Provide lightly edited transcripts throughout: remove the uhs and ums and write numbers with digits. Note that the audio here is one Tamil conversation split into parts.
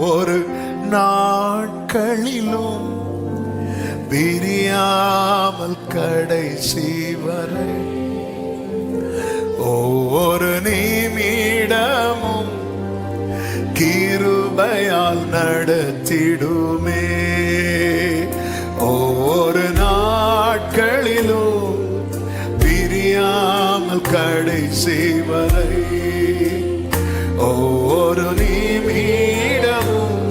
ஒவ்வொரு நாட்களிலும் பிரியாமல் கடைசி வரை ஒவ்வொரு நிமிடமும் கிருபையால் நடத்திடுமே. ஒவ்வொரு நாட்களிலும் பிரியாமல் கடைசி வரை ஒவ்வொரு நிமிடமும்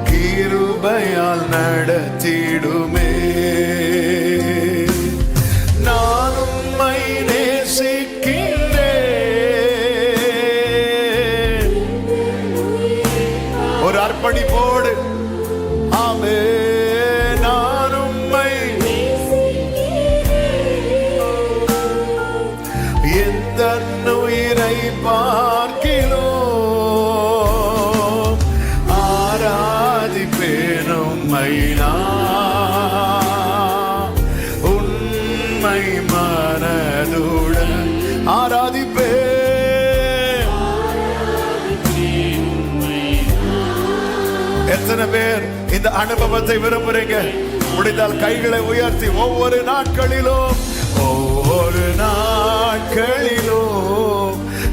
கிருபையால் நடத்திடுமே. நான் உம்மை நேசிக்கின்றேன். ஒரு அர்ப்பணிப்போடு ஆமே. நான் உம்மை எந்த உயிரை பார்க்கிலோம் ஆராதிப்பேன் உம்மை உண்மை மனதுடன் ஆராதிப்பேன். எத்தனை பேர் இந்த அனுபவத்தை விரும்புறீங்க? முடிந்தால் கைகளை உயர்த்தி ஒவ்வொரு நாட்களிலும்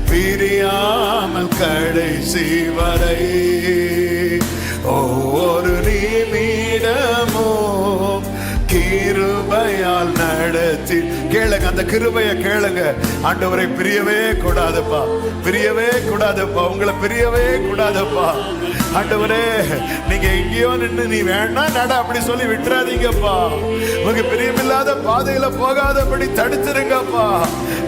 பிரியாமல் கடைசி வரை ஒவ்வொரு நிமிடமும் கிருபையால் நடத்தி. கேளுங்க, அந்த கிருபையை கேளுங்க. ஆண்டவரை பிரியவே கூடாதுப்பா, பிரியவே கூடாதுப்பா, உங்களை பிரியவே கூடாதுப்பா. ஆண்டவரே, நீங்க எங்கேயோ நின்று நீ வேணா நட அப்படி சொல்லி விட்டுறாதீங்கப்பா. உங்க பிரியமில்லாத பாதையில போகாதபடி தடுத்துருங்கப்பா.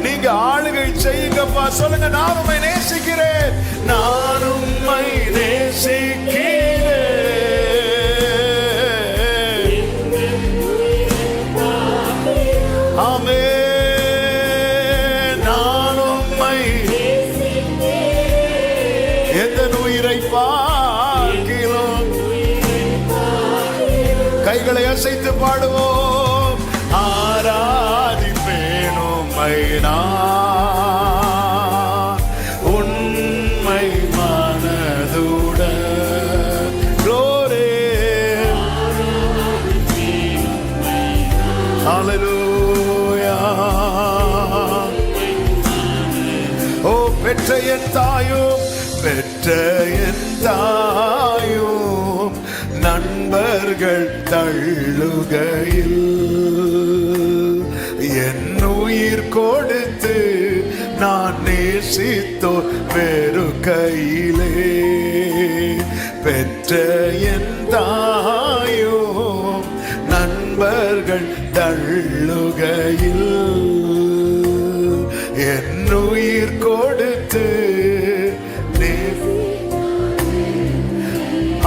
நீங்க ஆளுகை செய்யுங்கப்பா. சொல்லுங்க, நான் உம்மை நேசிக்கிறேன், நான் உம்மை நேசிக்கிறேன். ஆமே. நான் உம்மை எந்த உயிரை பார்க்கிறோம். கைகளை அசைத்து பாடுவோம். ஆராதிப்பேன் உம்மை நான் உண்மை மனதுடன். க்ளோரி. ஹல்லேலூயா. ஓ பெற்ற என் தாயும் நண்பர்கள் தள்ளுகையில் என் உயிர் கொடுத்து நான் நேசித்தோர் வெறு கையிலே. பெற்ற என் தாயும் நண்பர்கள் தள்ளுகையில் என் உயிர் கொடுத்து.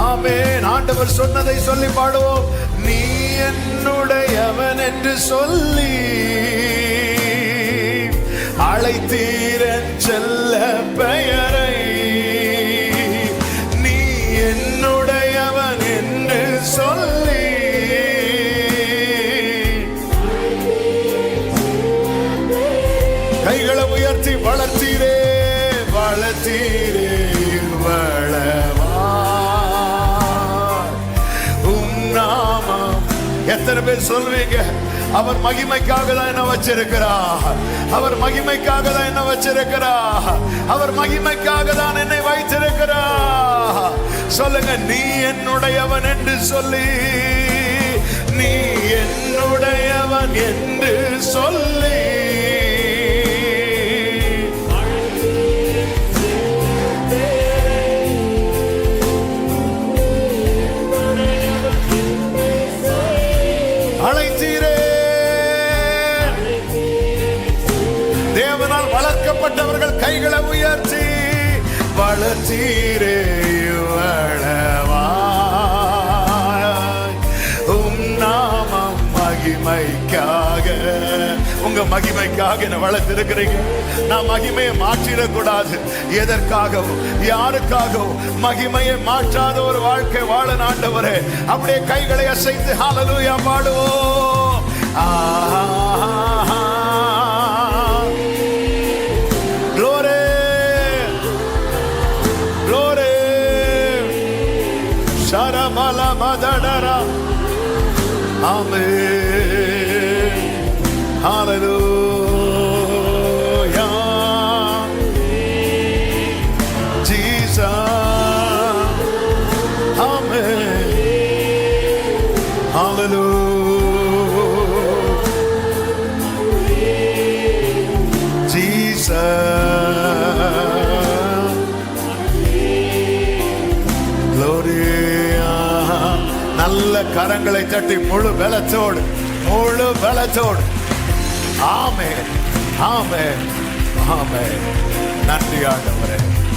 ஆமென். ஆண்டவர் சொன்னதை சொல்லி பாடுவோம். நீ என்னுடையவன் என்று சொல்லி அழைத்தீரன் செல்ல பெயரை. நீ என்னுடையவன் என்று சொல்லி கைகளை உயர்த்தி வளர்த்தீரே, வளர்த்தீரே, எத்தனை பேர் சொல்வீங்க, அவர் மகிமைக்காக தான் என்ன வச்சிருக்கிறார், அவர் மகிமைக்காக தான் என்ன வச்சிருக்கிறார், அவர் மகிமைக்காக தான் என்னை வைத்திருக்கிறார். சொல்லுங்க, நீ என்னுடையவன் என்று சொல்லி, நீ என்னுடையவன் என்று சொல்லி அழைத்தீரே. தேவனால் வளர்க்கப்பட்டவர்கள் கைகளை உயர்த்தி வளர்த்தீரே. உம் நாமம் மகிமைக்காக, உங்க மகிமைக்காக என்ன வளர்த்திருக்கிறீங்க. நான் மகிமையை மாற்றிடக்கூடாது. எதற்காகவும் யாருக்காகவும் மகிமையை மாற்றாத ஒரு வாழ்க்கை வாழ ஆண்டவரே. அப்படியே கைகளை அசைத்து ஹல்லேலூயா பாடுவோம். glory glory ஷரமல மதடரா. ஆமென். ஹalleluya. Jesus. ஆமென். Hallelujah. Jesus. Gloria. நல்ல கரங்களை தட்டி முழு பலத்தோடு ஆமென் ஆமென் ஆமென். நன்றி ஆண்டவரே.